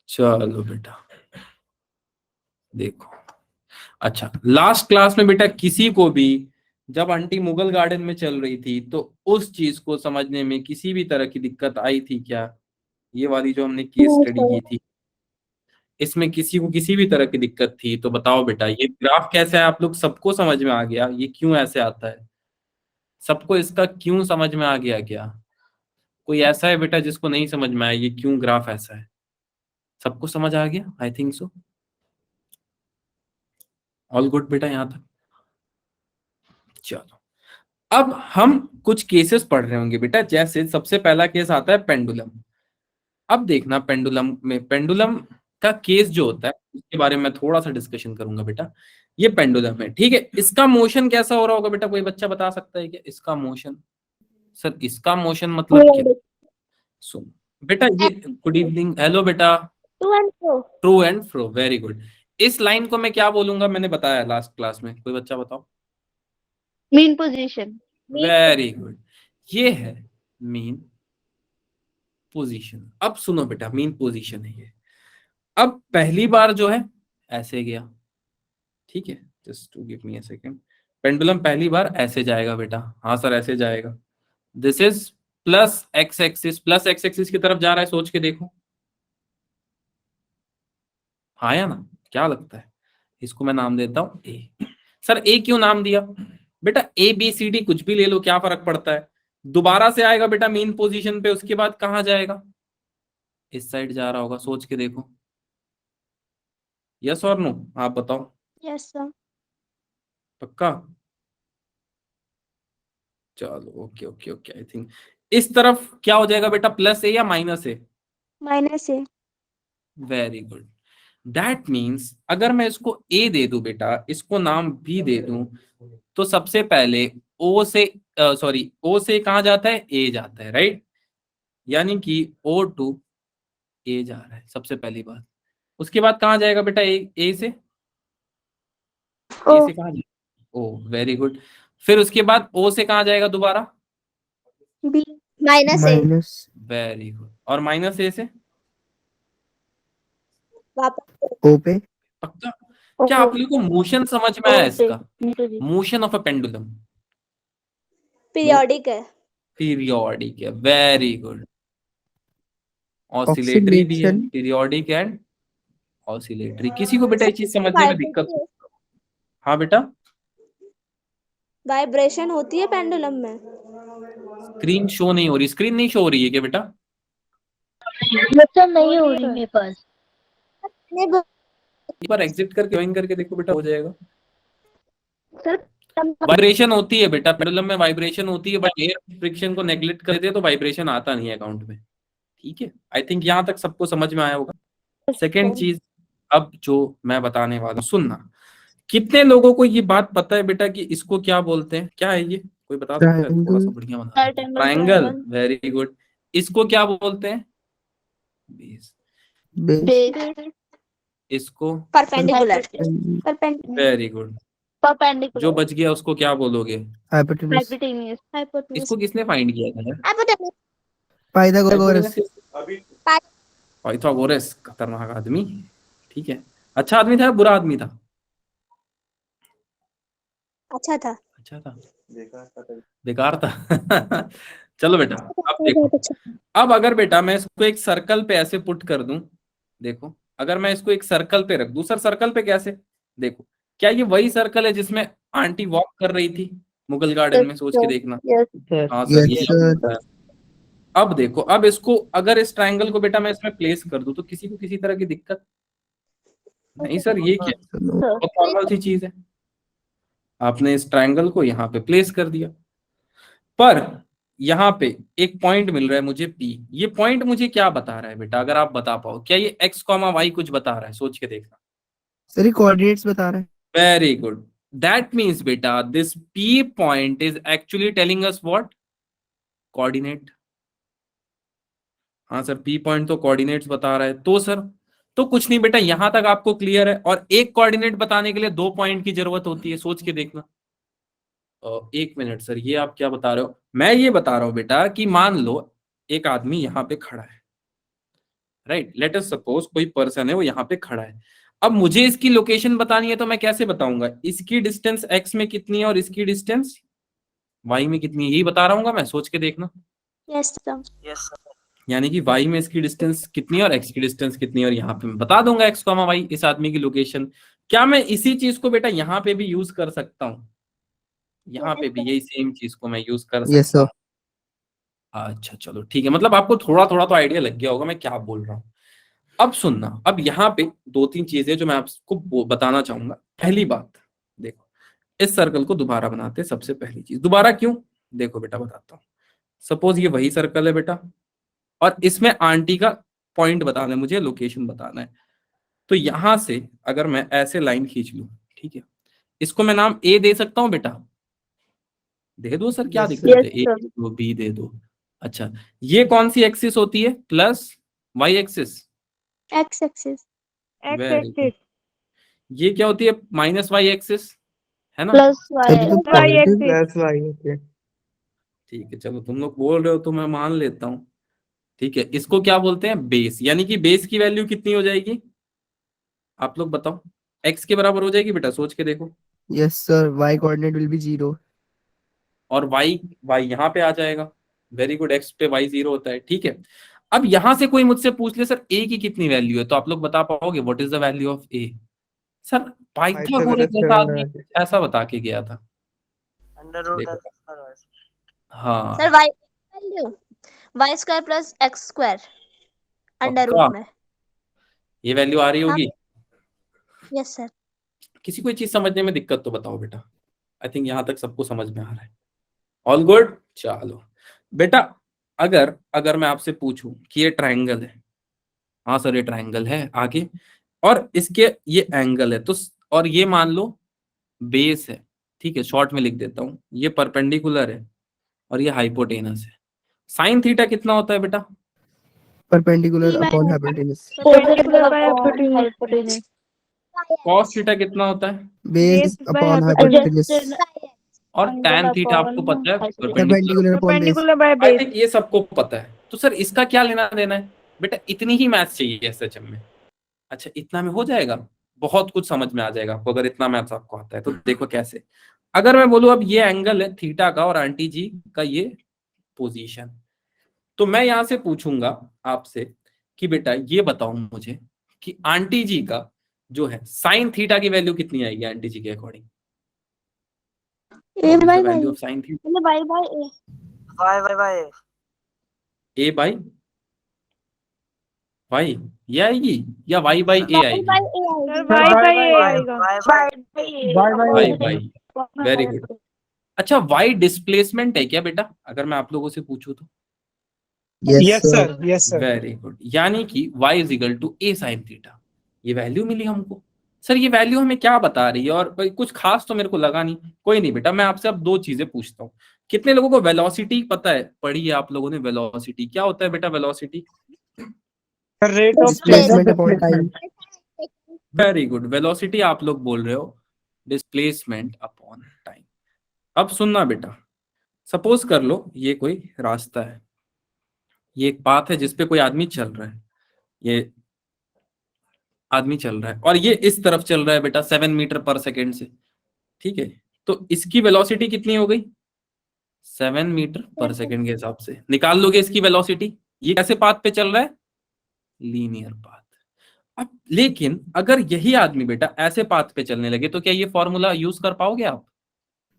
चलो बेटा देखो, अच्छा लास्ट क्लास में बेटा किसी को भी जब आंटी मुगल गार्डन में चल रही थी तो उस चीज को समझने में किसी भी तरह की दिक्कत आई थी क्या? ये वाली जो हमने केस नहीं स्टडी सर। की थी, इसमें किसी को किसी भी तरह की दिक्कत थी तो बताओ बेटा, ये ग्राफ कैसा है? आप लोग सबको समझ में आ गया ये क्यों ऐसे आता है? सबको इसका क्यों समझ में आ गया क्या? कोई ऐसा है बेटा जिसको नहीं समझ में आया ये क्यों ग्राफ ऐसा है? सबको समझ आ गया? I think so. All good बेटा यहाँ तक। चलो अब हम कुछ केसेस पढ़ रहे होंगे बेटा, जैसे सबसे पहला केस आता है पेंडुलम। अब देखना पेंडुलम में, पेंडुलम का केस जो होता है उसके बारे में मैं थोड़ा सा डिस्कशन करूंगा बेटा। ये पेंडुलम है, ठीक है, इसका मोशन कैसा हो रहा होगा बेटा? कोई बच्चा बता सकता है क्या इसका मोशन? सर इसका मोशन मतलब क्या? सुन बेटा ये, गुड इवनिंग, हेलो बेटा। To and fro. To and fro, very good. इस लाइन को मैं क्या बोलूंगा? मैंने बताया लास्ट क्लास में, कोई बच्चा बताओ। Mean position. वेरी गुड, ये है मीन पोजीशन। अब सुनो बेटा, मीन पोजीशन है ये। अब पहली बार जो है ऐसे गया, ठीक है, just to give me a second. Pendulum पहली बार ऐसे जाएगा बेटा, हाँ सर ऐसे जाएगा। This is plus X axis, plus X axis की तरफ जा रहा है, सोच के देखो। हाँ या ना? क्या लगता है? इसको मैं नाम देता हूं ए। सर ए क्यों नाम दिया? बेटा ए बी सी डी कुछ भी ले लो, क्या फर्क पड़ता है? दोबारा से आएगा बेटा मेन पोजीशन पे, उसके बाद कहां जाएगा? इस साइड जा रहा होगा, सोच के देखो। यस और नो? आप बताओ। Yes sir. पक्का? चलो okay okay okay, I think इस तरफ क्या हो जाएगा बेटा, प्लस ए या माइनस ए? माइनस है। Very good. दैट मीन्स अगर मैं इसको ए दे दूं बेटा, इसको नाम बी दे दूं, तो सबसे पहले ओ से, सॉरी ओ से कहा जाता है? ए जाता है, राइट? यानी कि ओ टू ए जा रहा है सबसे पहली बात। उसके बाद कहाँ जाएगा बेटा? ए से, ओ। ए से कहाँ जाएगा? ओ, वेरी गुड। फिर उसके बाद ओ से कहाँ जाएगा दोबारा? बी। माइनस है। Minus very good. और माइनस ए से? वापस ओ पे। पक्का? ओ। क्या आप लोगों को मोशन समझ में ओ आया पे। इसका? Motion of a pendulum periodic है। पीरियोडिक है, वेरी गुड। ऑसिलेटरी भी है, ऑक्सीलेशन। Periodic and oscillatory. किसी को बेटा ये चीज समझने में दिक्कत वाइब्रेशन। हो? हाँ बेटा। वाइब्रेशन होती है पेंडुलम में। स्क्रीन शो नहीं हो रही, स्क्रीन नहीं शो हो रही है क्या बेटा? मतलब नहीं हो रही मेरे पास। नहीं एक बार एग्जिट करके ज्वाइन करके देखो बेटा, हो जाएगा। सर। वाइब्रेशन होती है बेटा, पेंडुलम में वाइब्रेशन होती है, बट एयर फ्रिक्शन को नेग्लेक्ट कर देते तो वाइब्रेशन आता नहीं है अकाउंट में। ठीक है, आई थिंक यहां तक सबको समझ में आया होगा। सेकेंड चीज अब जो मैं बताने वाला हूं, सुनना। कितने लोगों को ये बात पता है बेटा कि इसको क्या बोलते हैं? क्या है ये? कोई बता सकता है? थोड़ा सा ट्रायंगल। बढ़िया बना देते हैं। Rectangle triangle, triangle. Very good. इसको क्या बोलते हैं? बेस। बेस। बेस। इसको? परपेंडिकुलर। परपेंडिकुलर। Very good. जो परपेंडिकुलर। बच गया उसको क्या बोलोगे? हाइपोटेनस। हाइपोटेन्यूज। हाइपोटेन्यूज। इसको किसने फाइंड किया था यार? हाइपोटेन्यूज। पाइथागोरस। हाइपोटेनस। पाइथागोरस खतरनाक आदमी। ठीक है, अच्छा आदमी था या बुरा आदमी था? अच्छा था। अच्छा था, बेकार था। चलो बेटा, अब देखो। बहुत अच्छा। अब अगर बेटा मैं इसको एक सर्कल पे ऐसे पुट कर दूं, देखो अगर मैं इसको एक सर्कल पे रख दूं, सर सर्कल पे कैसे? देखो, क्या ये वही सर्कल है जिसमें आंटी वॉक कर रही थी मुगल गार्डन में? सोच के देखना। यस। हाँ सर, यस ये सर। अब देखो, अब इसको अगर इस ट्रायंगल को बेटा मैं इसमें प्लेस कर दूं तो किसी को किसी तरह की दिक्कत? नहीं सर, ये क्या, बहुत नॉर्मल सी चीज है। आपने इस ट्रायंगल को यहाँ पे प्लेस कर दिया, पर यहाँ पे एक पॉइंट मिल रहा है मुझे पी। ये पॉइंट मुझे क्या बता रहा है बेटा, अगर आप बता पाओ? क्या ये एक्स कॉमा वाई कुछ बता रहा है? सोच के देखना। सर ये कोऑर्डिनेट्स बता रहा है। Very good. दैट मीन्स बेटा this P point is actually telling us what? Coordinate. हाँ सर, पी पॉइंट तो कोऑर्डिनेट्स बता रहा है। तो सर, तो कुछ नहीं बेटा, यहां तक आपको क्लियर है। और एक कोऑर्डिनेट बताने के लिए दो पॉइंट की जरूरत होती है, सोच के देखना। एक मिनट सर, ये आप क्या बता रहे हो? मैं ये बता रहा हूं बेटा कि मान लो एक आदमी यहाँ पे खड़ा है, राइट। लेट अस सपोज कोई पर्सन है, वो यहाँ पे खड़ा है। अब मुझे इसकी लोकेशन बतानी है, तो मैं कैसे बताऊंगा? इसकी डिस्टेंस x में कितनी है और इसकी डिस्टेंस y में कितनी है, यही बता रहा हूँ मैं, सोच के देखना। Yes sir. यानी कि y में इसकी डिस्टेंस कितनी है और x की डिस्टेंस कितनी है, और यहाँ पे मैं बता दूंगा x, y इस आदमी की लोकेशन। क्या मैं इसी चीज को बेटा यहाँ पे भी यूज कर सकता हूँ? यहाँ पे भी यही सेम चीज को मैं यूज कर यस सकता सर। हूँ? अच्छा चलो ठीक है, मतलब आपको थोड़ा थोड़ा तो आइडिया लग गया होगा मैं क्या बोल रहा हूँ। अब सुनना, अब यहाँ पे दो तीन चीजें जो मैं आपको बताना चाहूंगा। पहली बात देखो, इस सर्कल को दोबारा बनाते हैं। सबसे पहली चीज, दोबारा क्यों? देखो बेटा बताता हूँ। सपोज ये वही सर्कल है बेटा, और इसमें आंटी का पॉइंट बताना है मुझे, लोकेशन बताना है। तो यहां से अगर मैं ऐसे लाइन खींच लूं, ठीक है, इसको मैं नाम ए दे सकता हूं बेटा? दे दो सर, क्या Yes, दिक्कत है? ए sir. दे दो, बी दे दो। अच्छा, ये कौन सी एक्सिस होती है? Plus Y axis. X axis. Very good. ये क्या होती है? माइनस वाई एक्सिस, है ना? Plus सर ये तो Y. पॉजिटिव प्लस वाई है। ठीक है चलो, तुम लोग बोल रहे हो तो मैं मान लेता हूँ। ठीक है, इसको क्या बोलते हैं? बेस। यानी कि बेस की वैल्यू कितनी हो जाएगी? आप लोग बताओ। एक्स के बराबर हो जाएगी बेटा, सोच के देखो। Yes sir, Y coordinate will be 0। और वाई, वाई यहाँ पे आ जाएगा। वेरी गुड, एक्स पे वाई 0 होता है। ठीक है, अब यहां से कोई मुझसे पूछ ले सर ए की कितनी वैल्यू है, तो आप लोग बता पाओगे what is the value of A? Sir Pythagoras जैसा आदमी ऐसा बता के गया था। देखो, हाँ Sir, Y value. Y square plus X square. Under पक्का root में. ये वैल्यू आ रही हाँ. होगी? Yes sir. किसी को ये चीज समझने में दिक्कत तो बताओ बेटा। आई थिंक यहां तक सबको समझ में आ रहा है। All good. चलो बेटा, अगर अगर मैं आपसे पूछूं कि ये ट्रायंगल है, हाँ सर ये ट्रायंगल है, आगे, और इसके ये एंगल है, तो और ये मान लो बेस है, ठीक है, शॉर्ट में लिख देता हूं, ये परपेंडिकुलर है और ये हाइपोटेनस है। साइन थीटा कितना होता है बेटा? Perpendicular upon hypotenuse. Perpendicular by hypotenuse. Cos theta कितना होता है? Base upon hypotenuse. और टैन थीटा आपको पता है? Perpendicular upon base. I think ये सबको पता है। तो सर इसका क्या लेना देना है बेटा? इतनी ही मैथ्स चाहिए एसएचएम में। अच्छा इतना में हो जाएगा, बहुत कुछ समझ में आ जाएगा आपको अगर इतना मैथ्स आपको आता है तो। देखो कैसे, अगर मैं बोलूं अब ये एंगल है थीटा का और आंटी जी का ये पोजीशन, तो मैं यहां से पूछूंगा आपसे कि बेटा ये बताओ मुझे कि आंटी जी का जो है साइन थीटा की वैल्यू कितनी आएगी आंटी जी के according? A by value Y. Of sine theta? मतलब Y by A. A by Y ये आएगी या वाई बाई ए Y आएगी? by A आएगा. Y by, very good. अच्छा वाई डिस्प्लेसमेंट है क्या बेटा, अगर मैं आप लोगों से पूछूं तो? Yes sir. Yes sir. Very good, यानी कि y is equal to A sine theta. ये वैल्यू मिली हमको। सर ये वैल्यू हमें क्या बता रही है? और भाई कुछ खास तो मेरे को लगा नहीं। कोई नहीं बेटा, मैं आपसे अब दो चीजें पूछता हूँ। कितने लोगों को वेलोसिटी पता है? पढ़ी है आप लोगों ने वेलोसिटी? क्या होता है बेटा velocity? Rate of displacement upon time. Very good, velocity आप लोग बोल रहे हो डिस्प्लेसमेंट अपॉन टाइम। अब सुनना बेटा, सपोज कर लो ये कोई रास्ता है, ये एक पाथ है जिसपे कोई आदमी चल रहा है, ये आदमी चल रहा है और ये इस तरफ चल रहा है बेटा 7 मीटर पर सेकेंड से, ठीक है। तो इसकी वेलोसिटी कितनी हो गई? 7 मीटर पर सेकेंड के हिसाब से निकाल लोगे इसकी वेलोसिटी। ये कैसे पाथ पे चल रहा है? Linear path. अब लेकिन अगर यही आदमी बेटा ऐसे पाथ पे चलने लगे तो क्या ये फॉर्मूला यूज कर पाओगे आप?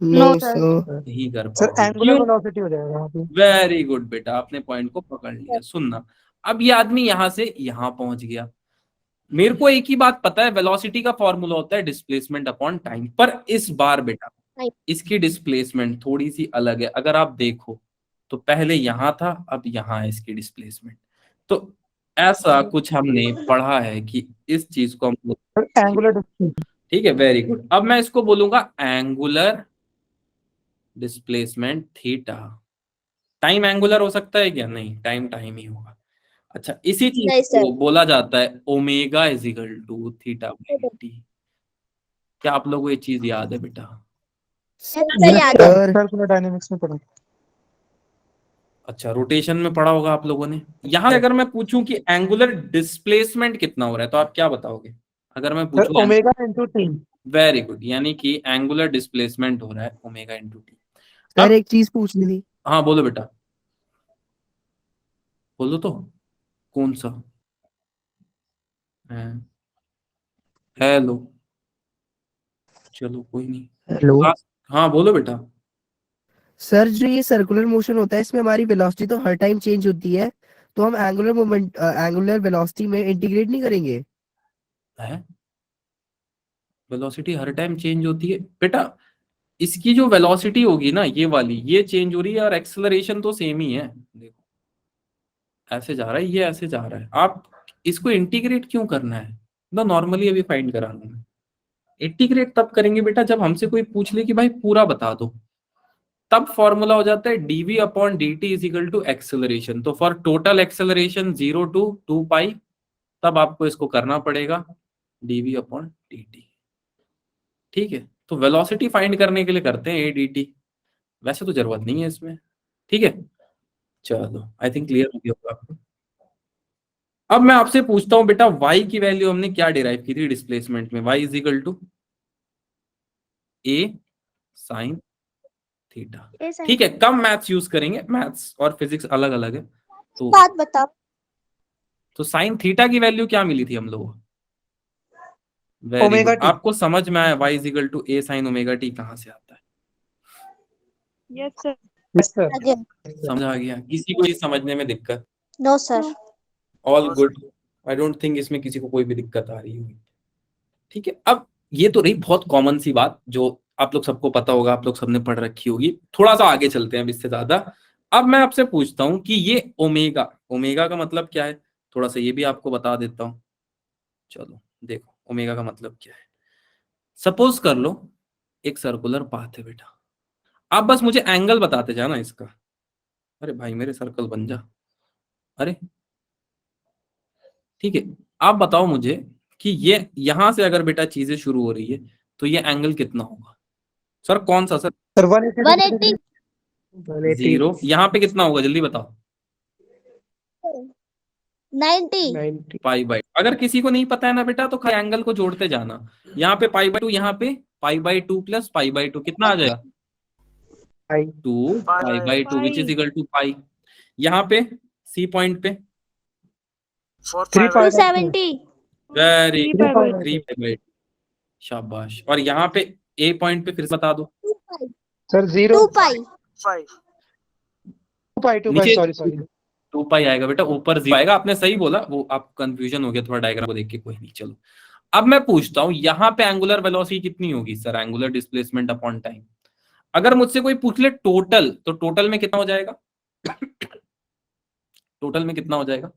No sir. सर। नहीं कर सर पाओगे। एंगुलर वेलोसिटी हो जाएगा वहाँ पे। वेरी गुड बेटा, आपने पॉइंट को पकड़ लिया। सुनना, अब ये आदमी यहां से यहां पहुंच गया। मेरे को एक ही बात पता है, वेलोसिटी का फॉर्मूला होता है डिस्प्लेसमेंट अपॉन टाइम। पर इस बार बेटा इसकी डिस्प्लेसमेंट थोड़ी सी अलग है। अगर आप देखो तो पहले यहां था, अब यहां है इसकी डिस्प्लेसमेंट। तो ऐसा कुछ हमने पढ़ा है कि इस चीज को हम, एंगुलर ठीक है, वेरी गुड। अब मैं इसको बोलूंगा angular displacement theta. Time angular हो सकता है क्या? नहीं, टाइम टाइम ही होगा। अच्छा, इसी चीज नहीं को सर. बोला जाता है omega is equal to theta by T. क्या आप लोगों को ये चीज याद है बेटा? सर याद है. सर सर्कुलर डायनेमिक्स में पढ़ा। अच्छा, रोटेशन में पढ़ा होगा आप लोगों ने। यहाँ अगर मैं पूछूं कि एंगुलर डिस्प्लेसमेंट कितना हो रहा है तो आप क्या बताओगे? अगर मैं सर पूछूं omega into T. Very good, यानी कि एंगुलर डिस्प्लेसमेंट हो रहा है ओमेगा इंटू टी। सर एक चीज पूछनी थी। हाँ बोलो बेटा, बोलो तो। कौन सा? हेलो, चलो कोई नहीं। हेलो हाँ बोलो बेटा। सर, जो ये सर्कुलर मोशन होता है इसमें हमारी वेलोसिटी तो हर टाइम चेंज होती है, तो हम एंगुलर मोमेंट एंगुलर वेलोसिटी में इंटीग्रेट नहीं करेंगे? है वेलोसिटी हर टाइम चेंज होती है बेटा? इसकी जो वेलोसिटी होगी ना, ये वाली, ये चेंज हो रही है, और एक्सेलरेशन तो सेम ही है। देखो, ऐसे जा रहा है, ये ऐसे जा रहा है। आप इसको इंटीग्रेट क्यों करना है? ना नॉर्मली अभी फाइंड करा लूं मैं। इंटीग्रेट तब करेंगे बेटा जब हमसे कोई पूछ ले कि भाई पूरा बता दो, तब फॉर्मूला हो जाता है DV upon D T is equal to acceleration. तो for total acceleration 0 to 2 pi, तब आपको इसको करना पड़ेगा डीवी अपॉन डी टी। ठीक है, तो वेलोसिटी फाइंड करने के लिए करते हैं ए डी टी, वैसे तो जरूरत नहीं है इसमें। ठीक है, चलो आई थिंक क्लियर हो गया होगा आपको। अब मैं आपसे पूछता हूं बेटा, y की वैल्यू हमने क्या डिराइव की थी डिस्प्लेसमेंट में? y is equal to A sine theta. ठीक है, कम मैथ्स यूज करेंगे, मैथ्स और फिजिक्स अलग अलग है। तो बात बताओ। तो साइन थीटा की वैल्यू क्या मिली थी हम लोगों को? Very omega good, T. आपको समझ में आया y is equal to A sine omega T कहां से आता है? Yes sir. समझ आ गया? किसी को ये समझने में दिक्कत? No sir. All good. I don't think इसमें किसी को कोई भी दिक्कत आ रही होगी। ठीक है, अब ये तो रही बहुत कॉमन सी बात जो आप लोग सबको पता होगा, आप लोग सबने पढ़ रखी होगी। थोड़ा सा आगे चलते हैं अब इससे ज्यादा। अब मैं आपसे पूछता हूं कि ये ओमेगा, ओमेगा का मतलब क्या है? थोड़ा सा ये भी आपको बता देता हूं। चलो देखो, ओमेगा का मतलब क्या है। सपोज कर लो एक सर्कुलर पाथ है बेटा, आप बस मुझे एंगल बताते जाना इसका। अरे भाई मेरे सर्कल बन जा। अरे ठीक है, आप बताओ मुझे कि ये यहां से अगर बेटा चीजें शुरू हो रही है तो ये एंगल कितना होगा? सर कौन सा सर? सर 180 180। 0। यहाँ पे कितना होगा जल्दी बताओ? 90। Pi by. अगर किसी को नहीं पता है ना बेटा तो खाली एंगल को जोड़ते जाना। यहाँ पे पाई बाई टू, यहाँ पे pi by two plus pi by two, कितना आ जाएगा? 2 pi by two which is equal to pi. यहाँ पे सी पॉइंट पे 270। Very 3 pi 3 pi by. शाबाश। और यहाँ पे ए पॉइंट पे फिर से बता दो। सर 0 2 पाई। 2 पाई नीचे सॉरी 2 पाई आएगा बेटा, ऊपर 0 आएगा। आपने सही बोला, वो आप कंफ्यूजन हो गया थोड़ा डायग्राम को देख के, कोई नहीं। चलो अब मैं पूछता हूं यहाँ पे एंगुलर वेलोसिटी कितनी होगी? Sir angular displacement upon time. अगर मुझसे कोई पूछ ले टोटल, तो टोटल में कितना हो जाएगा? टोटल में कितना हो जाएगा?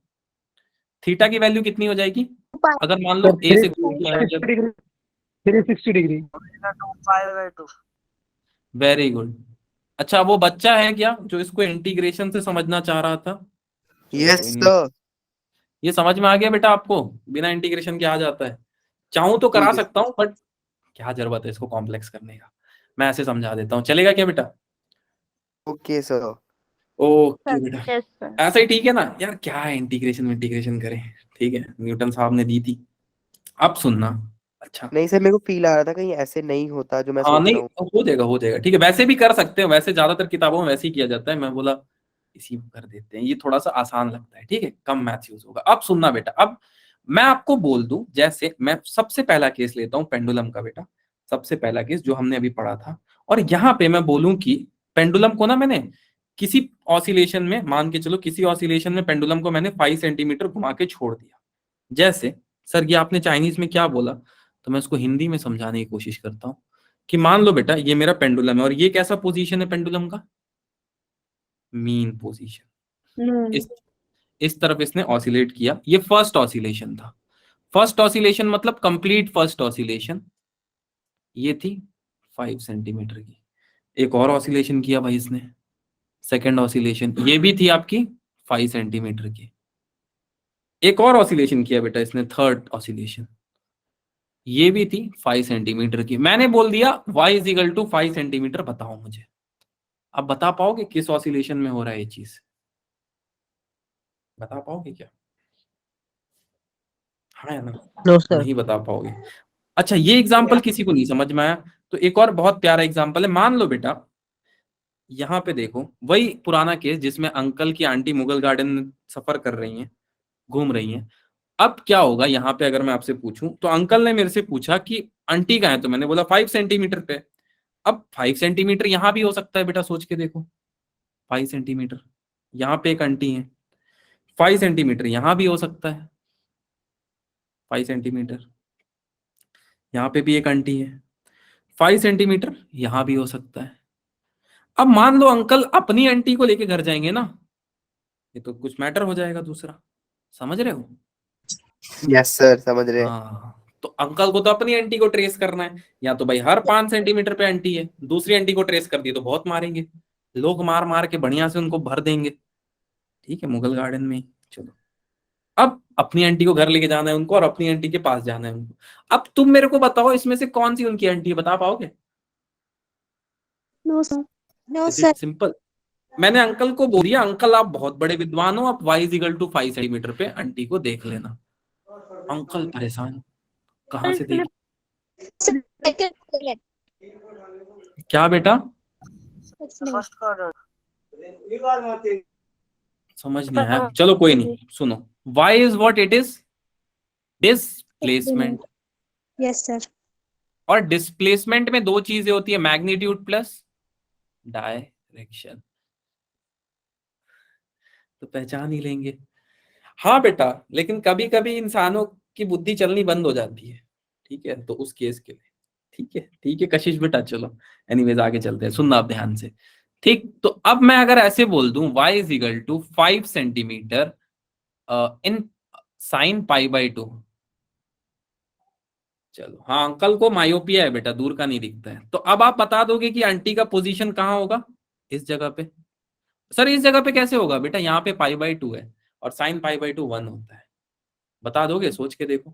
थीटा की वैल्यू कितनी हो जाएगी? अगर मान लो ए से 360 डिग्री। Very good. अच्छा, वो बच्चा है क्या जो इसको इंटीग्रेशन से समझना चाह रहा था? Yes sir. ये समझ में आ गया बेटा आपको? बिना इंटीग्रेशन के आ जाता है। चाहूं तो करा सकता हूं, बट क्या जरूरत है इसको कॉम्प्लेक्स करने का? मैं ऐसे समझा देता हूँ, चलेगा क्या बेटा? Okay sir. ओके बेटा, ऐसा ही ठीक है ना यार? क्या है इंटीग्रेशन इंटीग्रेशन करें? ठीक है, न्यूटन साहब ने दी थी। अब सुनना। अच्छा नहीं सर, मेरे को फील आ रहा था कहीं ऐसे नहीं होता जो मैं हाँ, सोच नहीं रहा हूँ। हो जाएगा हो जाएगा। ठीक है, वैसे भी कर सकते हैं, वैसे ज्यादातर किताबों में वैसे ही किया जाता है। मैं बोला इसी में कर देते हैं, ये थोड़ा सा आसान लगता है। ठीक है, कम मैथ्स यूज होगा। अब सुनना बेटा, अब मैं आपको बोल दूं, जैसे मैं सबसे पहला केस लेता हूं पेंडुलम का बेटा, सबसे पहला केस जो हमने अभी पढ़ा था। और यहाँ पे मैं बोलूं कि पेंडुलम को ना मैंने किसी ऑसिलेशन में, मान के चलो किसी ऑसिलेशन में पेंडुलम को मैंने 5 सेंटीमीटर घुमा के छोड़ दिया। जैसे सर ये आपने चाइनीज में क्या बोला, तो मैं उसको हिंदी में समझाने की कोशिश करता हूँ कि मान लो बेटा ये मेरा पेंडुलम है, और ये कैसा पोजीशन है पेंडुलम का? Mean position. इस तरफ इसने ऑसिलेट किया, ये फर्स्ट ऑसिलेशन था। फर्स्ट ऑसिलेशन मतलब कंप्लीट फर्स्ट ऑसिलेशन, ये थी 5 सेंटीमीटर की। एक और ऑसिलेशन किया भाई इसने, सेकेंड ऑसिलेशन, ये भी थी आपकी 5 सेंटीमीटर की। एक और ऑसिलेशन किया बेटा इसने, थर्ड ऑसिलेशन, ये भी थी 5 सेंटीमीटर की। मैंने बोल दिया y is equal to 5 centimetre, बताओ मुझे। अब बता पाओगे किस ऑसिलेशन में हो रहा है ये चीज? बता पाओगे क्या? हाँ या ना? No sir. नहीं बता पाओगे। अच्छा, ये एग्जाम्पल किसी को नहीं समझ में आया तो एक और बहुत प्यारा एग्जाम्पल है। मान लो बेटा, यहाँ पे देखो, वही पुराना केस जिसमें अंकल की आंटी मुगल गार्डन में सफर कर रही हैं, घूम रही हैं। अब क्या होगा यहाँ पे, अगर मैं आपसे पूछूं, तो अंकल ने मेरे से पूछा कि आंटी कहाँ है, तो मैंने बोला 5 सेंटीमीटर पे। अब 5 सेंटीमीटर यहाँ भी हो सकता है बेटा, सोच के देखो। 5 सेंटीमीटर यहाँ पे एक आंटी है, 5 सेंटीमीटर यहाँ भी हो सकता है, 5 सेंटीमीटर यहाँ पे भी एक आंटी है, 5 सेंटीमीटर यहाँ भी हो सकता है। अब मान लो अंकल अपनी आंटी को लेके घर जाएंगे ना, ये तो कुछ मैटर हो जाएगा दूसरा, समझ रहे हो? यस सर, समझ रहे हैं। हाँ, तो अंकल को तो अपनी आंटी को ट्रेस करना है, या तो भाई हर 5 सेंटीमीटर पे आंटी है, दूसरी आंटी को ट्रेस कर दी तो बहुत मारेंगे लोग, मार मार के बढ़िया से उनको भर देंगे। ठीक है, मुगल गार्डन में। चलो, अब अपनी आंटी को घर लेके जाना है उनको, और अपनी आंटी के पास जाना है उनको। अब तुम मेरे को बताओ, इसमें से कौन सी उनकी आंटी है, बता पाओगे? No sir. No is sir. It simple? मैंने अंकल को बोल दिया, अंकल आप बहुत बड़े विद्वान हो, आप y इक्वल टू 5 सेंटीमीटर पे आंटी को देख लेना। अंकल परेशान, कहाँ से देख? क्या बेटा? समझ नहीं आया, चलो कोई नहीं, सुनो। y is what it is? Displacement. Yes sir. और डिस्प्लेसमेंट में दो चीजें होती है, मैग्नीट्यूड प्लस डायरेक्शन। तो पहचान ही लेंगे। हाँ बेटा, लेकिन कभी कभी इंसानों की बुद्धि चलनी बंद हो जाती है, ठीक है, तो उस केस के लिए। ठीक है, ठीक है कशिश बेटा, चलो एनीवेज आगे चलते हैं, सुनना आप ध्यान से। ठीक, तो अब मैं अगर ऐसे बोल दूं y is equal to 5 centimetre in sine pi by 2। चलो, हाँ अंकल को मायोपिया है बेटा, दूर का नहीं दिखता है, तो अब आप बता दोगे कि आंटी का पोजीशन कहाँ होगा? इस जगह पे। सर इस जगह पे कैसे होगा बेटा, यहाँ पे पाई बाई 2 है और साइन पाई बाई 2 1 होता है। बता दोगे? सोच के देखो।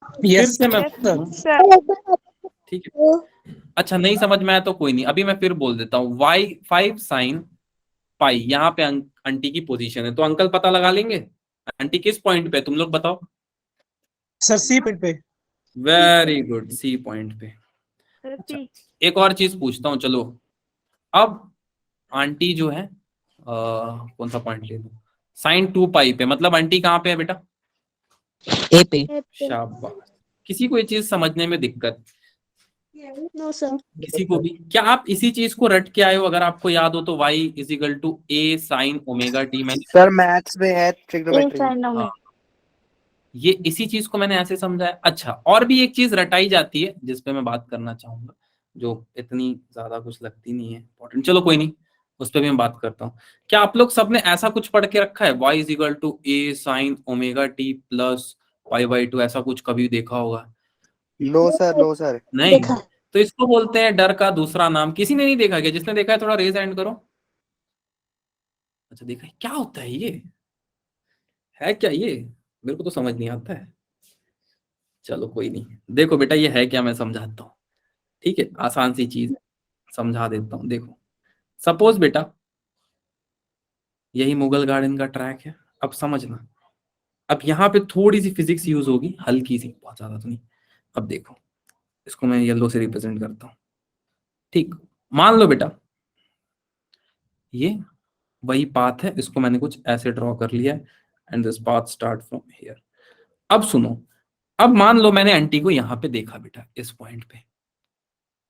फिर यस से मैं सर। ठीक है, अच्छा नहीं समझ में आया तो कोई नहीं, अभी मैं फिर बोल देता हूँ। y 5 साइन पाई, यहाँ पे आंटी की पोजीशन है, तो अंकल पता लगा लेंगे आंटी किस पॉइंट पे, तुम लोग बताओ। सर सी पॉइंट पे। वेरी गुड, सी पॉइंट पे। अच्छा, एक और चीज पूछता हूँ, चलो। अब आंटी जो है कौन सा पॉइंट ले लो, साइन 2 पाई पे, मतलब आंटी कहाँ पे है बेटा? ए पे। शाबाश। किसी को ये चीज समझने में दिक्कत? No sir. किसी को भी? क्या आप इसी चीज को रट के आए हो? अगर आपको याद हो तो y is equal to a sine omega T. मैंने सर मैथ्स में है ट्रिग्नोमेट्री। हाँ, ये इसी चीज को मैंने ऐसे समझा है। अच्छा, और भी एक चीज रटाई जाती है जिसपे मैं बात करना चाहूंगा, जो इतनी ज्यादा कुछ लगती नहीं है इंपॉर्टेंट, चलो कोई नहीं, उस पर भी मैं बात करता हूँ। क्या आप लोग सबने ऐसा कुछ पढ़ के रखा है, y is equal to a sine omega T plus pi by 2, ऐसा कुछ कभी देखा होगा? No sir, no sir. नहीं, तो इसको बोलते हैं डर का दूसरा नाम। किसी ने नहीं देखा क्या? जिसने देखा है थोड़ा रेज हैंड करो। अच्छा देखा है, क्या होता है ये, है क्या ये? मेरे को तो समझ नहीं आता है। चलो कोई नहीं, देखो बेटा ये है क्या, मैं समझाता हूँ। ठीक है, आसान सी चीज है, समझा देता हूँ। देखो, सपोज बेटा यही मुगल गार्डन का ट्रैक है, अब समझना। अब यहाँ पे थोड़ी सी फिजिक्स यूज होगी, हल्की सी, बहुत ज्यादा तो नहीं। अब देखो, इसको मैं येलो से रिप्रेजेंट करता हूँ। ठीक, मान लो बेटा ये वही पाथ है, इसको मैंने कुछ ऐसे ड्रॉ कर लिया है, and this path start from here. अब सुनो, अब मान लो मैंने आंटी को यहाँ पे देखा बेटा, इस पॉइंट पे,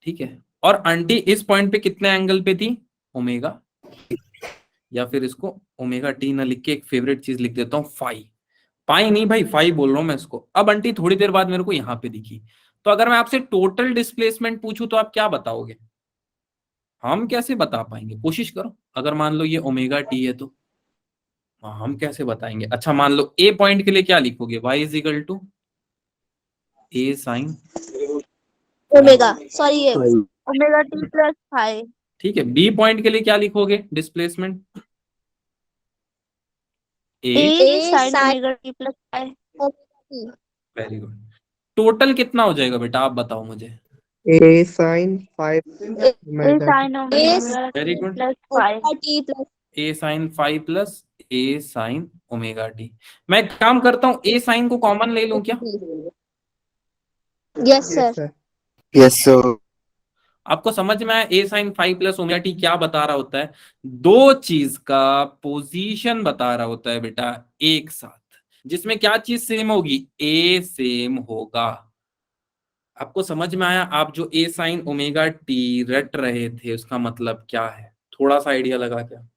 ठीक है, और आंटी इस पॉइंट पे कितने एंगल पे थी? ओमेगा, या फिर इसको ओमेगा टी ना लिख के एक फेवरेट चीज लिख देता हूँ, फाई। पाई नहीं भाई, फाई बोल रहा हूं मैं इसको। अब आंटी थोड़ी देर बाद मेरे को यहाँ पे दिखी, तो अगर मैं आपसे टोटल डिस्प्लेसमेंट पूछूं तो आप क्या बताओगे? हम कैसे बता पाएंगे? कोशिश करो, अगर मान लो ये ओमेगा टी है तो हम कैसे बताएंगे? अच्छा मान लो ए पॉइंट के लिए क्या लिखोगे? y is equal to A sine omega, sorry omega T plus 5। ठीक है, बी पॉइंट के लिए क्या लिखोगे displacement? A sine omega T plus 5। Very good. Total कितना हो जाएगा बेटा, आप बताओ मुझे? A sine 5 A sine omega very good. Plus 5। A sine phi plus A sine omega T. मैं एक काम करता हूँ, ए साइन को कॉमन ले लूं क्या? Yes sir. Sir. Yes sir. आपको समझ में आया A sine phi plus omega T क्या बता रहा होता है? दो चीज का पोजीशन बता रहा होता है बेटा एक साथ, जिसमें क्या चीज सेम होगी? ए सेम होगा। आपको समझ में आया? आप जो ए साइन ओमेगा टी रट रहे थे उसका मतलब क्या है? थोड़ा सा आइडिया लगा क्या?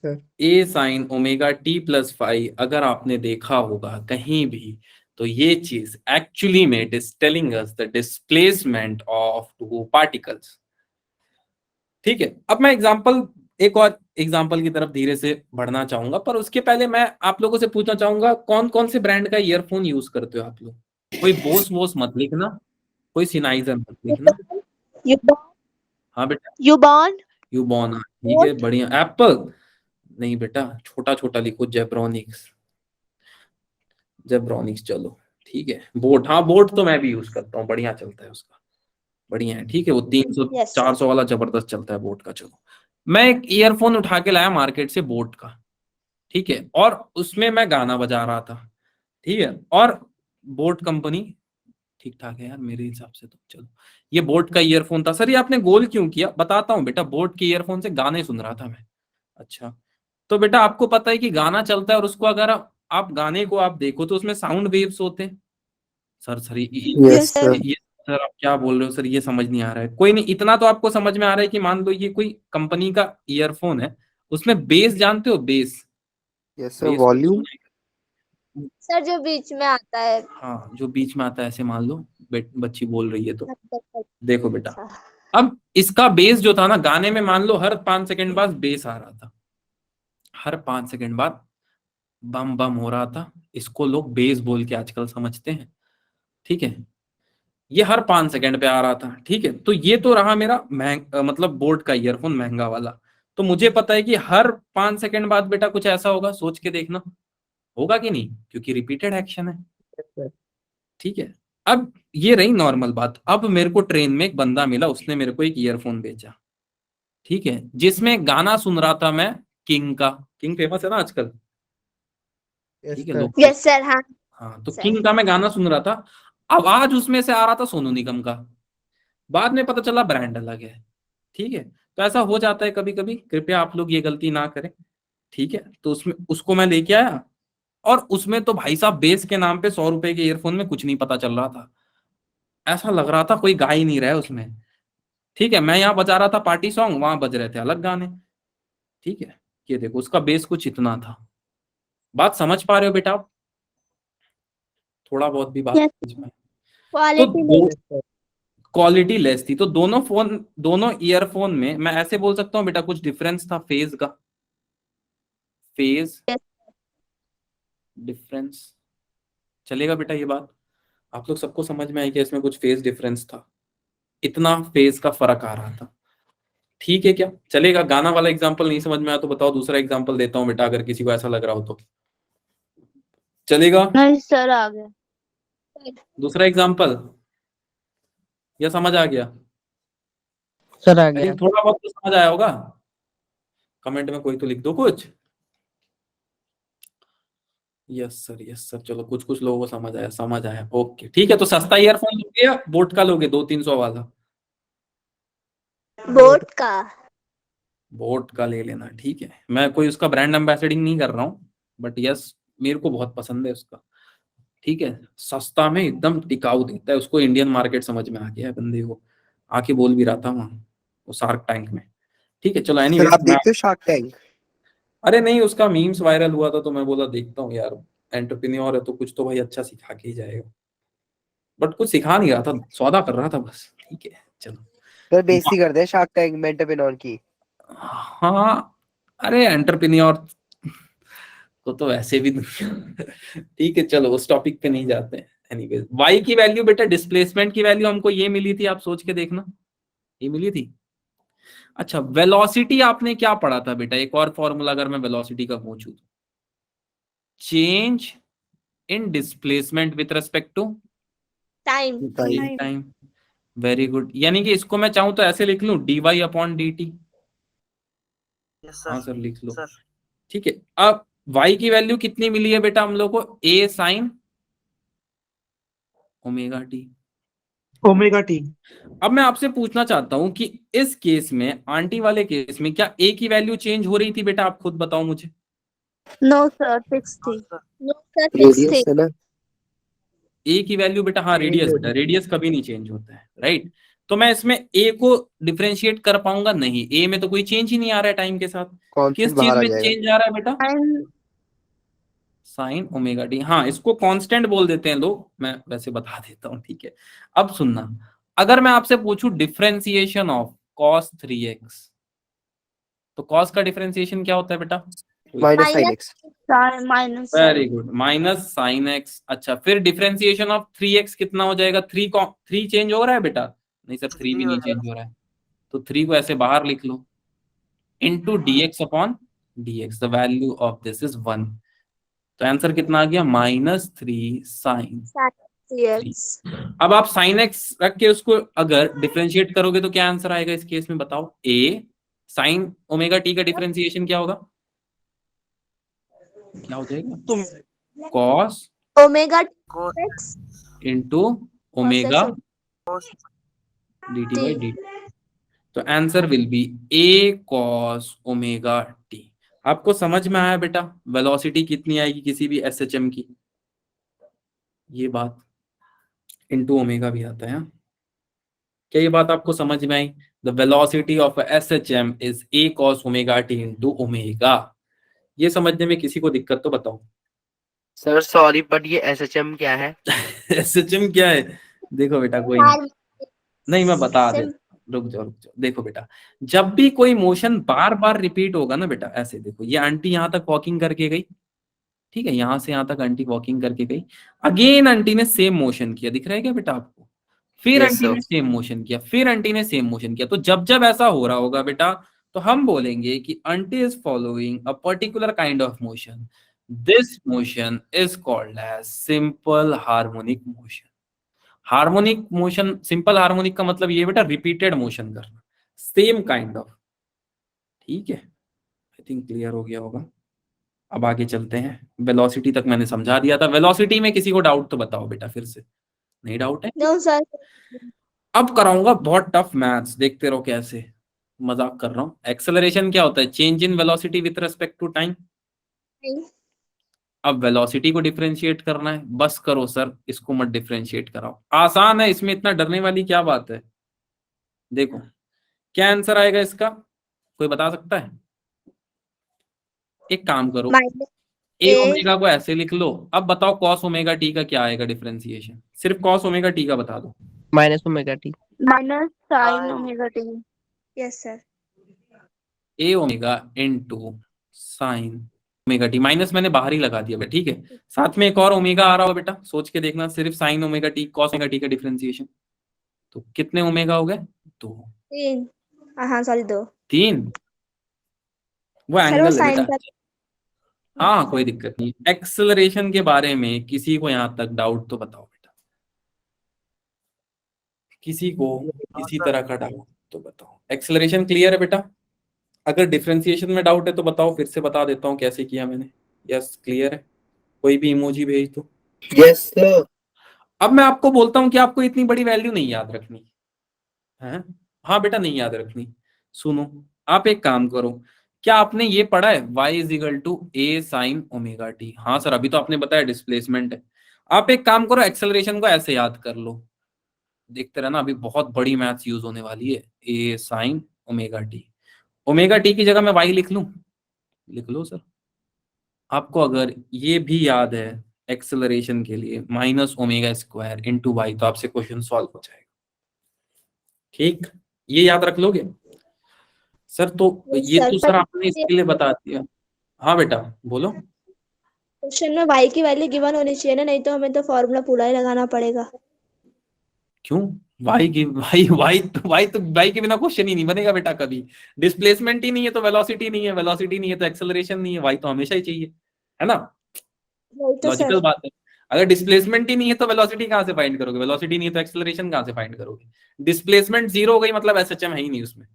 Sir. A sine omega T plus phi अगर आपने देखा होगा कहीं भी, तो ये चीज एक्चुअली में it is telling us the displacement of two particles. ठीक है, अब मैं एक और एग्जांपल की तरफ धीरे से बढ़ना चाहूंगा, पर उसके पहले मैं आप लोगों से पूछना चाहूंगा कौन कौन से ब्रांड का ईयरफोन यूज करते हो आप लोग? कोई बोस वोस मत लिखना, कोई सिनाइजर मत लिखना। हाँ बेटा, यूबॉन। यूबॉन, ठीक है बढ़िया। एप्पल नहीं बेटा, छोटा छोटा लिखो, जेब्रॉनिक्स, जेब्रॉनिक्स चलो ठीक है। बोट, हाँ बोट तो मैं भी यूज करता हूँ, बढ़िया चलता है उसका, बढ़िया है ठीक है। वो 300 Yes, sir. 400 वाला जबरदस्त चलता है बोट का। चलो, मैं एक ईयरफोन उठा के लाया मार्केट से बोट का, ठीक है, और उसमें मैं गाना बजा रहा था, ठीक है, और बोट कंपनी ठीक ठाक है यार मेरे हिसाब से तो। चलो, ये बोट का ईयरफोन था। सर ये आपने गोल क्यों किया? बताता हूँ बेटा, बोट के ईयरफोन से गाने सुन रहा था मैं। अच्छा, तो बेटा आपको पता है कि गाना चलता है और उसको अगर आप गाने को आप देखो तो उसमें साउंड वेव्स होते हैं। Sir yes sir. ये सर आप क्या बोल रहे हो सर, ये समझ नहीं आ रहा है। कोई नहीं, इतना तो आपको समझ में आ रहा है कि मान लो ये कोई कंपनी का ईयरफोन है, उसमें बेस जानते हो? Base, yes sir. बेस को वॉल्यूम। सुना है? सर जो बीच में आता है। हाँ, जो बीच में आता है, ऐसे मान लो बच्ची बोल रही है तो अच्छा। देखो बेटा, अब इसका बेस जो था ना गाने में, मान लो हर 5 सेकंड बाद बेस आ रहा था, हर 5 सेकंड बाद बम बम हो रहा था। इसको लोग बेस बोल के आजकल समझते हैं, ठीक है। ये हर 5 सेकंड पे आ रहा था, ठीक है। तो ये तो रहा मेरा मतलब बोट का ईयरफोन महंगा वाला। तो मुझे पता है कि हर 5 सेकंड बाद बेटा कुछ ऐसा होगा, सोच के देखना, होगा कि नहीं, क्योंकि रिपीटेड एक्शन है, ठीक है। अब ये रही नॉर्मल बात। अब मेरे को ट्रेन में एक बंदा मिला, उसने मेरे को एक ईयरफोन बेचा, ठीक है, जिसमें गाना सुन रहा था मैं किंग का। किंग फेमस है ना आजकल, यस ठीक है सर। लोग। Yes sir. हाँ हाँ, तो सर। किंग का मैं गाना सुन रहा था, आवाज उसमें से आ रहा था सोनू निगम का। बाद में पता चला ब्रांड अलग है, ठीक है। तो ऐसा हो जाता है कभी कभी, कृपया आप लोग ये गलती ना करें, ठीक है। तो उसमें उसको मैं लेके आया, और उसमें तो भाई साहब बेस के नाम पे 100 रुपए के ईयरफोन में कुछ नहीं पता चल रहा था। ऐसा लग रहा था कोई गा ही नहीं रहा है उसमें, ठीक है। मैं यहाँ बजा रहा था पार्टी सॉन्ग, वहां बज रहे थे अलग गाने, ठीक है। ये देखो उसका बेस कुछ इतना था। बात समझ पा रहे हो बेटा आप? थोड़ा बहुत भी बात Yes. समझ में? तो क्वालिटी दो नहीं। Yes sir. क्वालिटी लेस थी, तो दोनों ईयरफोन में मैं ऐसे बोल सकता हूँ बेटा कुछ डिफरेंस था फेज का, फेज Yes. डिफरेंस। चलेगा बेटा ये बात? आप लोग सबको समझ में आई कि इसमें कुछ फेज डिफरेंस था, इतना फेज का फर्क आ रहा था, ठीक है क्या? चलेगा? गाना वाला एग्जांपल नहीं समझ में आया तो बताओ, दूसरा एग्जांपल देता हूँ बेटा, अगर किसी को ऐसा लग रहा हो तो। चलेगा? नहीं सर आ गया। दूसरा एग्जांपल, या समझ आ गया? सर आ आई गया। थिंक थोड़ा बहुत तो समझ आया होगा। कमेंट में कोई तो लिख दो कुछ। यस सर, यस सर, चलो कुछ कुछ लोगों को समझ आया, समझ आया, ओके ठीक है। तो सस्ता ईयरफोन लोगे या बोट का लोगे 200-300 वाला? बोट का। बोट का ले लेना, ठीक है। मैं कोई उसका ब्रांड एम्बेसडरिंग नहीं कर रहा हूँ, बट यस मेरे को बहुत पसंद है उसका, ठीक है। सस्ता में एकदम टिकाऊ देता है, उसको इंडियन मार्केट समझ में आ गया है बंदे को, आके बोल भी रहा था वहां वो शार्क टैंक में, ठीक है। चलो सर एनीवेज, आप देखते हो शार्क टैंक? अरे नहीं, उसका मीम्स वायरल हुआ था तो मैं बोला देखता हूँ यार, एंटरप्रेन्योर है तो कुछ तो भाई अच्छा सिखा के ही जाएगा। बट कुछ सिखा नहीं रहा था, सौदा कर रहा था बस, ठीक है। चलो, सर बेइज्जती करते हैं शार्क टैंक में एंटरप्रेन्योर की। हाँ, अरे एंटरप्रेन्योर को तो वैसे भी ठीक है, चलो उस टॉपिक पे नहीं जाते हैं। एनीवेज, वाई की वैल्यू बेटा, डिस्प्लेसमेंट की वैल्यू हमको ये मिली थी, आप सोच के देखना, ये मिली थी। अच्छा, वेलोसिटी आपने क्या पढ़ा था बेटा? एक और फॉर्मूला अगर मैं वेलोसिटी का पूछूं, change in displacement with respect to time. Time. Very good, यानी कि इसको मैं चाहूं तो ऐसे लिख लूं dy अपॉन dt, हाँ सर लिख लो। ठीक है, अब y की वैल्यू कितनी मिली है बेटा हम लोग को? a sine omega T. Omega T. अब मैं आपसे पूछना चाहता हूं कि इस केस में, आंटी वाले केस में, क्या a की वैल्यू चेंज हो रही थी बेटा? आप खुद बताओ मुझे। नो सर, फिक्स थी। नो सर, फिक्स थी। रेडियस है ना, a की वैल्यू बेटा, हाँ रेडियस बेटा, रेडियस कभी नहीं चेंज होता है, राइट। तो मैं इसमें a को डिफरेंशिएट कर पाऊंगा नहीं, a में तो कोई चेंज ही नहीं आ रहा है टाइम के साथ। किस कांस्टेंट चीज बाहर आ में जाएगा। चेंज आ रहा है बेटा? Sine sine omega T. हाँ, इसको कांस्टेंट बोल देते हैं लोग, मैं वैसे बता देता हूँ, ठीक है। अब सुनना, अगर मैं आपसे पूछूं डिफरेंशिएशन ऑफ cos 3x, तो cos का डिफरेंशिएशन क्या होता है बेटा? Minus sine X. Minus very sine. Good, minus sine X. अच्छा, फिर डिफरेंशिएशन ऑफ 3x कितना हो जाएगा? 3 चेंज हो रहा है बेटा? नहीं सर, 3 भी नहीं चेंज हो रहा है, तो 3 को ऐसे बाहर लिख लो, into dx upon dx, the value of this is 1। तो आंसर कितना आ गया? -3 साइन 3। एक्स। अब आप साइन एक्स रख के उसको अगर डिफरेंशिएट करोगे तो क्या आंसर आएगा इस केस में? बताओ। ए साइन ओमेगा टी का डिफरेंशिएशन क्या होगा? क्या हो जाएगा? तुम cos omega X into omega D T by T. D. तो answer will be A cos omega T. आपको समझ में आया बेटा वेलोसिटी कितनी आएगी किसी भी एसएचएम की? ये बात इंटू ओमेगा भी आता है, हाँ? क्या ये बात आपको समझ में आई? The velocity of SHM is A cos omega T into omega. ये समझने में किसी को दिक्कत तो बताओ। सर सॉरी, बट ये एसएचएम क्या है? एसएचएम क्या है? देखो बेटा, कोई नहीं, नहीं मैं बता दे, रुक जाओ रुक जाओ। देखो बेटा, जब भी कोई मोशन बार बार रिपीट होगा ना बेटा, ऐसे देखो, ये आंटी यहां तक वॉकिंग करके गई, ठीक है, यहां से यहां तक आंटी वॉकिंग करके गई, अगेन आंटी ने सेम मोशन किया, दिख रहा है क्या बेटा आपको? फिर यस आंटी सर। ने सेम मोशन किया, फिर आंटी ने सेम मोशन किया। तो जब जब ऐसा हो रहा होगा बेटा, तो हम बोलेंगे कि aunty is following a particular kind of motion. This motion is called as simple harmonic motion. Harmonic motion, simple harmonic का मतलब ये बेटा रिपीटेड मोशन करना, सेम काइंड ऑफ। ठीक है, आई थिंक क्लियर हो गया होगा। अब आगे चलते हैं, वेलोसिटी तक मैंने समझा दिया था। वेलोसिटी में किसी को डाउट तो बताओ बेटा, फिर से। नहीं डाउट है? No sir. अब कराऊंगा बहुत टफ मैथ्स, देखते रहो कैसे। मजाक कर रहा हूं। एक्सेलरेशन क्या होता है? Change in velocity with respect to time. अब वेलोसिटी को डिफरेंशिएट करना है, बस करो सर, इसको मत डिफरेंशिएट कराओ, आसान है, इसमें इतना डरने वाली क्या बात है? देखो क्या आंसर आएगा इसका, कोई बता सकता है? एक काम करो, माइनस ए ए ओमेगा को ऐसे लिख लो। अब बताओ कॉस ओमेगा टी का क्या आएगा डिफरेंशिएशन? सिर्फ कॉस ओमेगा टी का बता दो। Minus omega T. Minus sine omega T. Yes sir. A omega into sine omega T, minus मैंने बाहर ही लगा दिया बेटा, ठीक है। साथ में एक और ओमेगा आ रहा हो बेटा, सोच के देखना, सिर्फ sign omega T cos omega T का डिफरेंशिएशन। तो कितने ओमेगा हो गए? 2। तीन। हाँ सॉरी, 2। 3, वो सर वो एंगल है साइन बेटा। का। हाँ कोई दिक्कत नहीं। एक्सेलरेशन के बारे में किसी को यहां तक डाउट तो बताओ बेटा, किसी को किसी तरह का डाउट तो बताओ। एक्सेलरेशन क्लियर है बेटा? अगर डिफरेंशिएशन में डाउट है तो बताओ, फिर से बता देता हूँ कैसे किया मैंने। यस क्लियर है? कोई भी इमोजी भेज दो। Yes sir. अब मैं आपको बोलता हूँ कि आपको इतनी बड़ी वैल्यू नहीं याद रखनी है। हाँ बेटा, नहीं याद रखनी। सुनो, आप एक काम करो, क्या आपने ये पढ़ा है y is equal to A sine omega T? हाँ सर, अभी तो आपने बताया डिस्प्लेसमेंट है। आप एक काम करो, एक्सेलरेशन को ऐसे याद कर लो, देखते रहना, अभी बहुत बड़ी मैथ्स यूज होने वाली है। ए साइन ओमेगा टी की जगह मैं y लिख लूं? लिख लो सर। आपको अगर ये भी याद है एक्सेलरेशन के लिए minus omega square into Y, तो आपसे क्वेश्चन सॉल्व हो जाएगा। ठीक, ये याद रख लोगे सर? तो ये सर तो सर आपने इसके लिए बता दिया। हाँ बेटा बोलो। क्वेश्चन में y की वैल्यू गिवन होनी चाहिए ना, नहीं तो हमें तो फॉर्मूला पूरा ही लगाना पड़ेगा। क्यों? वाई की वाई के बिना क्वेश्चन ही नहीं बनेगा बेटा कभी। डिस्प्लेसमेंट ही नहीं है तो वेलोसिटी नहीं है, वेलोसिटी नहीं है तो एक्सेलरेशन नहीं है, वाई तो हमेशा ही चाहिए, है ना? वही तो लॉजिकल सर। बात है। अगर डिस्प्लेसमेंट ही नहीं है तो वेलोसिटी कहां से फाइंड करोगे? वेलोसिटी नहीं है तो एक्सेलरेशन कहां से फाइंड करोगे? डिस्प्लेसमेंट 0 हो गई मतलब एसएचएम है ही नहीं उसमें।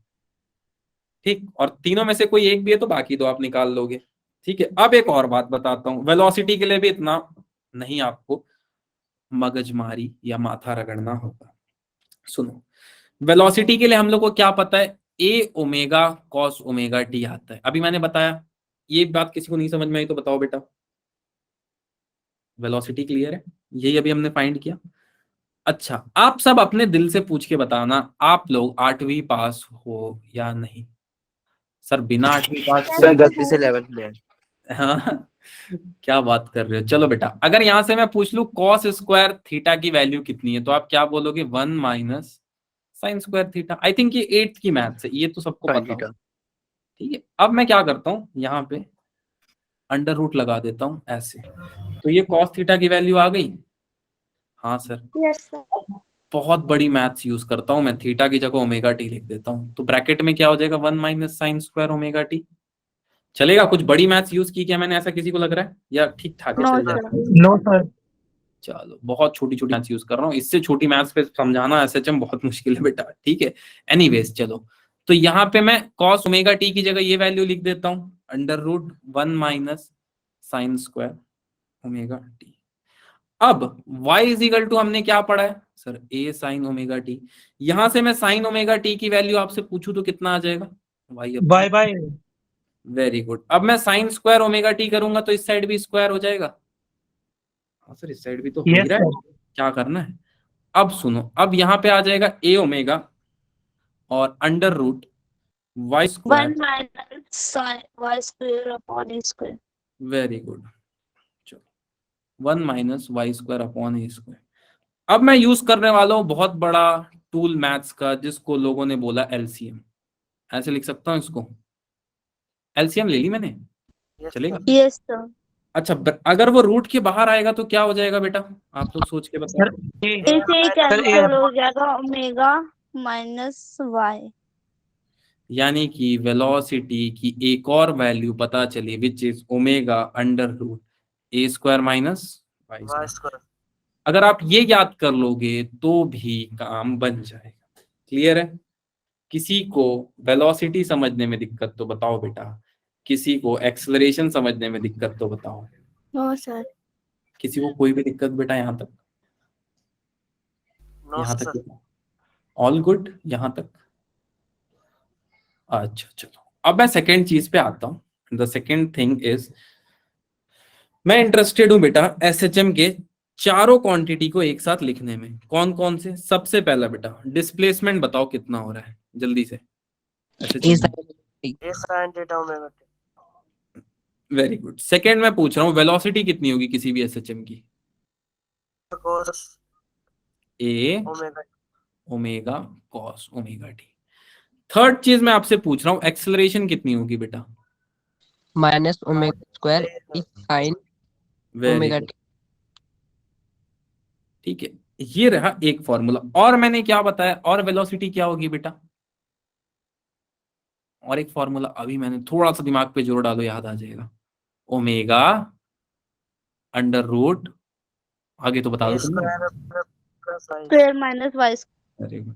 ठीक, और तीनों में से कोई एक भी है तो बाकी दो आप निकाल लोगे। ठीक है, अब एक और बात बताता हूँ, वेलोसिटी के लिए भी इतना नहीं आपको मगजमारी या माथा रगड़ना होगा। सुनो, वेलोसिटी के लिए हम लोग को क्या पता है, ए ओमेगा कॉस ओमेगा टी आता है। अभी मैंने बताया, ये बात किसी को नहीं समझ में आई तो बताओ बेटा। वेलोसिटी क्लियर है, यही अभी हमने फाइंड किया। अच्छा, आप सब अपने दिल से पूछ के बताना, आप लोग 8वीं पास हो या नहीं? सर बिना 8वीं पास सर गलती से 11th में है। हाँ, क्या बात कर रहे हो। चलो बेटा, अगर यहां से मैं पूछ लूं कॉस स्क्वायर थीटा की वैल्यू कितनी है, तो आप क्या बोलोगे? 1 minus sine square theta. I think ये 8th की मैथ्स है, ये तो सबको हाँ पता थीटा। हो। ठीक है, अब मैं क्या करता हूँ, यहाँ पे अंडर रूट लगा देता हूँ ऐसे, तो ये कॉस थीटा की वैल्यू आ गई। हाँ सर, यस सर। बहुत बड़ी मैथ्स यूज करता हूँ मैं, थीटा की जगह ओमेगा टी लिख देता हूँ, तो ब्रैकेट में क्या हो जाएगा? 1 minus sine square omega T. चलेगा? कुछ बड़ी मैथ्स यूज की क्या मैंने, ऐसा किसी को लग रहा है, या ठीक ठाक है नो चल जाएगा? सर। No sir. चलो, बहुत छोटी छोटी मैथ्स यूज कर रहा हूँ, इससे छोटी मैथ्स पे समझाना एसएचएम बहुत मुश्किल है बेटा। ठीक है, एनीवेज चलो, तो यहाँ पे मैं कॉस ओमेगा टी की जगह ये वैल्यू लिख देता हूँ, under root 1 minus sine square omega T. अब y इज इक्वल टू हमने क्या पढ़ा है sir? A sine omega T. यहां से मैं साइन ओमेगा टी की वैल्यू आपसे पूछूं तो कितना आ जाएगा? y by by. Very good. अब मैं साइन स्क्वायर ओमेगा टी करूंगा तो इस साइड भी स्क्वायर हो जाएगा। हाँ सर, इस साइड भी तो हो ही यस रहा है, सर। क्या करना है? अब सुनो, अब यहाँ पे आ जाएगा ए ओमेगा और under root Y 1 square. Minus y square upon a square. Very good, चलो 1 minus Y square upon A square. अब मैं यूज करने वाला हूं बहुत बड़ा टूल मैथ्स का, जिसको लोगों ने बोला एलसीएम। ऐसे लिख सकता हूं इसको, एलसीएम ले ली मैंने, चलेगा? Yes sir. अच्छा, अगर वो रूट के बाहर आएगा तो क्या हो जाएगा बेटा, आप लोग सोच के बताओ। सर ए इसे सर कैंसिल हो जाएगा, ओमेगा माइनस y। यानी कि वेलोसिटी की एक और वैल्यू पता चली, which is omega under root A square minus Y square. अगर आप ये याद कर लोगे तो भी काम बन जाएगा। क्लियर है? किसी को वेलोसिटी समझने में दिक्कत तो बताओ बेटा, किसी को एक्सेलरेशन समझने में दिक्कत तो बताओ। No sir. किसी को कोई भी दिक्कत बेटा यहाँ तक? यहाँ तक ऑल गुड यहाँ तक? अच्छा चलो, अब मैं सेकेंड चीज पे आता हूँ। द सेकेंड थिंग इज, मैं इंटरेस्टेड हूं बेटा एसएचएम के चारों क्वांटिटी को एक साथ लिखने में। कौन कौन से? सबसे पहला बेटा डिस्प्लेसमेंट बताओ कितना हो रहा है जल्दी से SHM। Very good. सेकेंड मैं पूछ रहा हूँ वेलोसिटी कितनी होगी किसी भी एसएचएम की? A omega cos omega T. Third चीज मैं आपसे पूछ रहा हूँ एक्सेलरेशन कितनी होगी बेटा? Minus omega square sine very omega good, T. ठीक है, ये रहा एक फॉर्मूला। और मैंने क्या बताया, और वेलोसिटी क्या होगी बेटा? और एक फॉर्मूला अभी मैंने थोड़ा सा दिमाग पे जोर डालो, याद आ जाएगा। ओमेगा अंडर रूट, आगे तो बता दो तुमने। Square minus y square. Very good.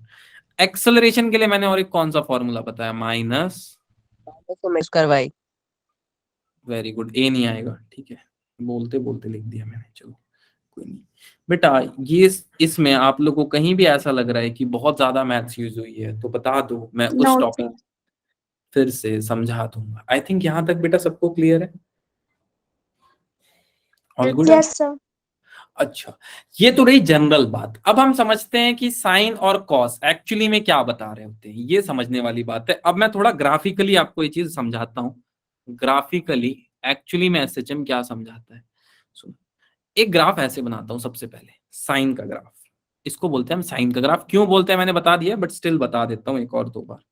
Acceleration के लिए मैंने और एक कौन सा फॉर्मूला बताया? Minus omega square Y. Very good, A नहीं आएगा, ठीक है, बोलते बोलते लिख दिया मैंने, चलो कोई नहीं बेटा। ये इसमें आप लोगों को कहीं भी ऐसा लग रहा है कि बहुत ज्यादा मैथ्स यूज हुई है तो बता दो, मैं उस नो टॉपिक सर। फिर से समझा दूंगा। आई थिंक यहाँ तक बेटा सबको क्लियर है? All good? Yes sir. अच्छा, ये तो रही जनरल बात। अब हम समझते हैं कि साइन और कॉस एक्चुअली में क्या बता रहे होते हैं, ये समझने वाली बात है। अब मैं थोड़ा ग्राफिकली आपको ये चीज समझाता हूँ, ग्राफिकली एक्चुअली में एसएचएम क्या समझाता है। सुनो, एक ग्राफ ऐसे बनाता हूं, सबसे पहले साइन का ग्राफ, इसको बोलते हैं हम साइन का ग्राफ। क्यों बोलते हैं मैंने बता दिया, बट स्टिल बता देता हूं एक और दो बार।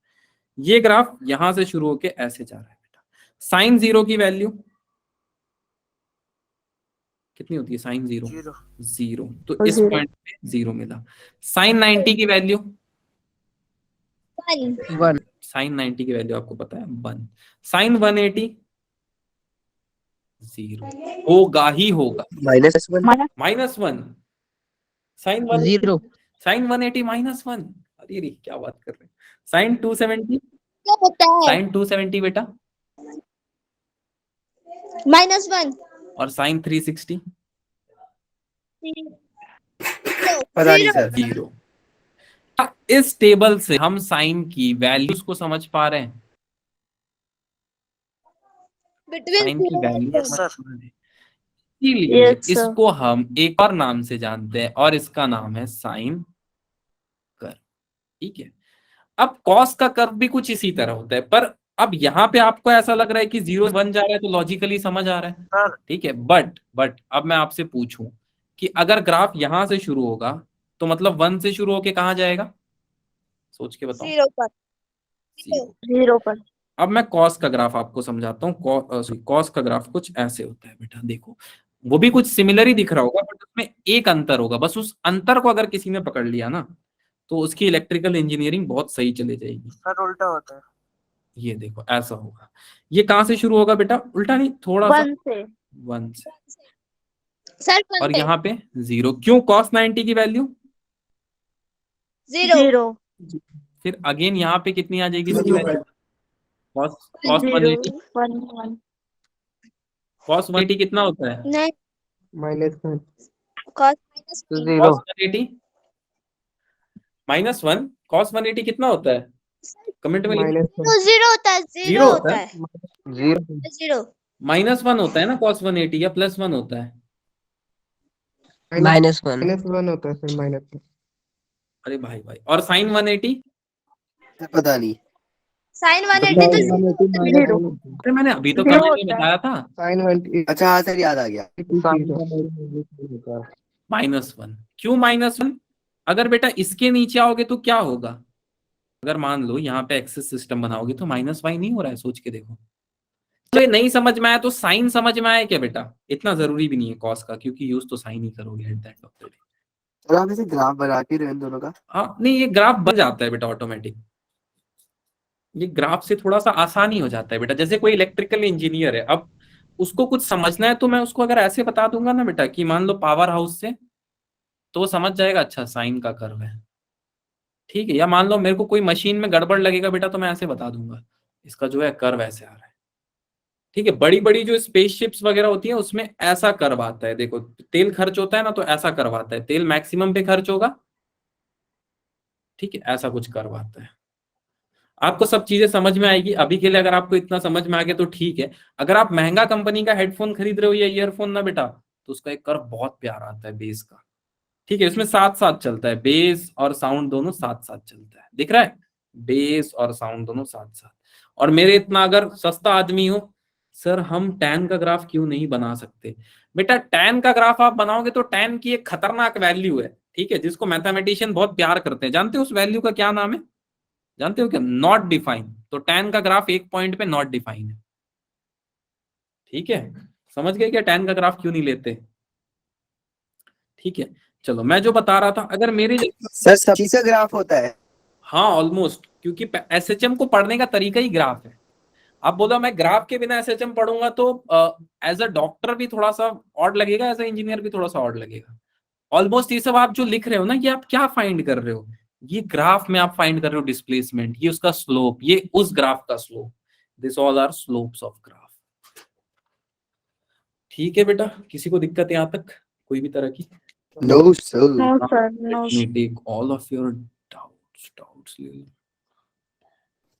ये ग्राफ यहां से शुरू होके ऐसे जा रहा है बेटा। साइन 0 की वैल्यू कितनी होती है? साइन 0 0, तो इस जीरो। पॉइंट पे 0 मिला। साइन 90 की वैल्यू, 1 साइन 90 की वैल्यू आपको पता है 1। साइन 180 0 होगा ही होगा, माइनस 1 -1। Sign 180 0 sign 180 -1। अरे रे क्या बात कर रहे हैं। साइन 270 क्या होता है? साइन 270 बेटा, -1 और साइन 360 पता नहीं सर। 0। इस टेबल से हम साइन की वैल्यूज को समझ पा रहे हैं, बिटवीन साइन की वैल्यू Yes, sir. इसीलिए Yes, sir. इसको हम एक और नाम से जानते हैं और इसका नाम है साइन कर्व। ठीक है, अब कॉस का कर्व भी कुछ इसी तरह होता है, पर अब यहाँ पे आपको ऐसा लग रहा है कि 0 बन जा रहा है तो लॉजिकली समझ आ रहा है, Sir. ठीक है। बट अब मैं आपसे पूछूं कि अगर ग्राफ यहां से शुरू होगा तो मतलब 1 से शुरू होके कहाँ जाएगा, सोच के बताओ। 0 पर। 0 पर। अब मैं कॉस का ग्राफ आपको समझाता हूँ। कॉस का ग्राफ कुछ ऐसे होता है बेटा, देखो वो भी कुछ सिमिलर ही दिख रहा होगा, बट उसमें एक अंतर होगा। बस उस अंतर को अगर किसी ने पकड़ लिया ना तो उसकी इलेक्ट्रिकल इंजीनियरिंग बहुत सही चली जाएगी। सर उल्टा होता है। ये देखो ऐसा होगा, ये कहां से शुरू होगा बेटा, उल्टा नहीं, थोड़ा सा 1 से। 1 से, सर और यहाँ पे 0। क्यों, cos 90 की वैल्यू 0 फिर अगेन यहाँ पे कितनी आ जाएगी इसकी वैल्यू, cos 180। 1 cos 180 कितना होता है, नहीं -1 cos cos 180 -1, cos 180 कितना होता है, कमेंट में लिखो। -1 0 होता है, 0 0 होता है, 0 -1 होता है ना cos 180, या +1 होता है। -1 -1 होता है सर, -1 अरे भाई भाई, और sin 180, पता नहीं। sin 180 तो 0 अरे मैंने अभी तो 0 कमेंट में होता है। बताया था sin 180 अच्छा हाँ सर, याद आ गया। -1। क्यों -1, अगर बेटा इसके नीचे आओगे तो क्या होगा, अगर मान लो यहाँ पे एक्सिस सिस्टम बनाओगे तो -y नहीं हो रहा है, सोच के देखो। तो ये नहीं समझ में आया तो साइन समझ में आया क्या बेटा, इतना जरूरी भी नहीं है कॉस का, क्योंकि यूज तो साइन ही करोगे at the end of the day. तो आप इसे ग्राफ बना के इन दोनों का। हाँ नहीं, ये ग्राफ बन जाता है बेटा ऑटोमेटिक, ये ग्राफ से थोड़ा सा आसान ही हो जाता है बेटा। जैसे कोई इलेक्ट्रिकल इंजीनियर है, अब उसको कुछ समझना है तो मैं उसको अगर ऐसे बता दूंगा ना बेटा कि मान लो पावर हाउस से, तो वो समझ जाएगा अच्छा साइन का कर्व है, ठीक है। या मान लो मेरे को कोई मशीन में गड़बड़ लगेगा बेटा, तो मैं ऐसे बता दूंगा इसका जो है कर्व ऐसे आ रहा है, ठीक है। बड़ी बड़ी जो स्पेसशिप्स वगैरह होती है उसमें ऐसा कर्व आता है, देखो तेल खर्च होता है ना तो ऐसा कर्व आता है, तेल मैक्सिमम पे खर्च होगा, ठीक है, ऐसा कुछ कर्व आता है। आपको सब चीजें समझ में आएगी। अभी के लिए अगर आपको इतना समझ में आ गया तो ठीक है। अगर आप महंगा कंपनी का हेडफोन खरीद रहे हो या ईयरफोन ना बेटा, तो उसका एक कर्व बहुत प्यारा आता है बेस का, ठीक है। इसमें साथ साथ चलता है, बेस और साउंड दोनों साथ साथ चलता है, दिख रहा है, बेस और साउंड दोनों साथ साथ। और मेरे इतना अगर सस्ता आदमी हो, सर हम टैन का ग्राफ क्यों नहीं बना सकते, बेटा टैन का ग्राफ आप बनाओगे तो टैन की एक खतरनाक वैल्यू है, ठीक है, जिसको मैथमेटिशियन बहुत प्यार करते हैं। जानते हो उस वैल्यू का क्या नाम है, जानते हो क्या, नॉट डिफाइन। तो टैन का ग्राफ एक पॉइंट पे नॉट डिफाइन है, ठीक है। समझ गए क्या टैन का ग्राफ क्यों नहीं लेते, ठीक है। चलो मैं जो बता रहा था, अगर मेरे सर सब चीज का ग्राफ होता है। हाँ ऑलमोस्ट, क्योंकि एसएचएम को पढ़ने का तरीका ही ग्राफ है। आप बोलो मैं ग्राफ के बिना एसएचएम पढ़ूंगा तो एज अ डॉक्टर भी थोड़ा सा ऑड लगेगा, एज अ इंजीनियर भी थोड़ा सा ऑड लगेगा। ऑलमोस्ट ये सब आप जो लिख रहे हो ना, ये आप क्या फाइंड कर रहे हो, ये ग्राफ में आप फाइंड कर रहे हो डिस्प्लेसमेंट, ये उसका स्लोप, ये उस ग्राफ का slope, this all are slopes of graph. ठीक है बेटा, किसी को दिक्कत यहाँ तक कोई भी तरह की, no sir. No, sir. No, Let me take all of your doubts.